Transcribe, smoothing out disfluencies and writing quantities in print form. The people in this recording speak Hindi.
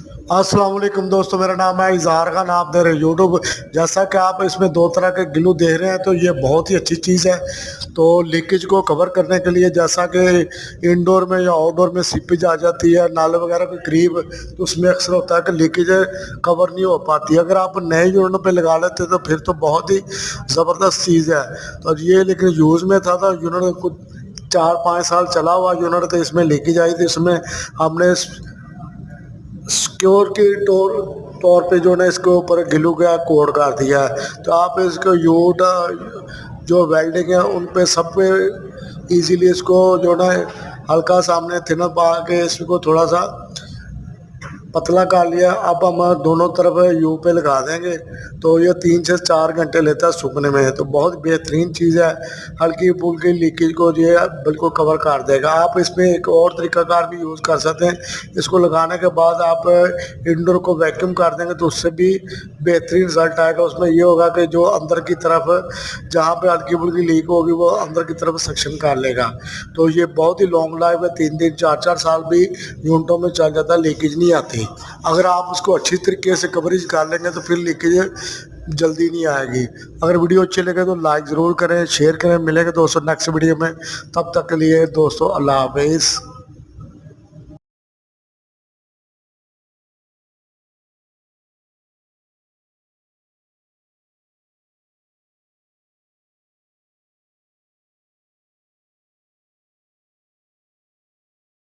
अस्सलाम वालेकुम दोस्तों, मेरा नाम है इज़हार खान। आप देख रहे हैं यूट्यूब। जैसा कि आप इसमें दो तरह के ग्लू देख रहे हैं, तो ये बहुत ही अच्छी चीज़ है। तो लीकेज को कवर करने के लिए, जैसा कि इंडोर में या आउटडोर में सीपेज आ जाती है नाले वगैरह के करीब, तो उसमें अक्सर होता है कि लीकेज कवर नहीं हो पाती। अगर आप नए यूनिट पे लगा लेते तो फिर तो बहुत ही ज़बरदस्त चीज़ है। तो ये लेकिन यूज़ में था, तो यूनिट कुछ 4-5 साल चला हुआ यूनिट, तो इसमें लीकेज आई थी। इसमें हमने सिक्योर के तौर पे जो ना इसके ऊपर ग्लू का कोड कर दिया है। तो आप इसको यूट जो वेल्डिंग है उन पे सब पे इजीली इसको जो ना हल्का सामने थिनर पा के इसको थोड़ा सा पतला कर लिया। अब हम दोनों तरफ यू पे लगा देंगे, तो ये 3 से 4 घंटे लेता है सूखने में। तो बहुत बेहतरीन चीज़ है, हल्की फुल्की लीकेज को ये बिल्कुल कवर कर देगा। आप इसमें एक और तरीकाकार भी यूज़ कर सकते हैं। इसको लगाने के बाद आप इंडोर को वैक्यूम कर देंगे, तो उससे भी बेहतरीन रिजल्ट आएगा। उसमें ये होगा कि जो अंदर की तरफ जहाँ पे हल्की फुल्की लीक होगी, वो अंदर की तरफ सक्शन कर लेगा। तो ये बहुत ही लॉन्ग लाइफ है, 3-4 साल भी यूनिटों में चल जाता है, लीकेज नहीं आती। अगर आप उसको अच्छी तरीके से कवरेज कर लेंगे तो फिर लीकेज जल्दी नहीं आएगी। अगर वीडियो अच्छी लगे तो लाइक ज़रूर करें, शेयर करें। मिलेंगे दोस्तों नेक्स्ट वीडियो में, तब तक के लिए दोस्तों अल्लाह हाफिज़।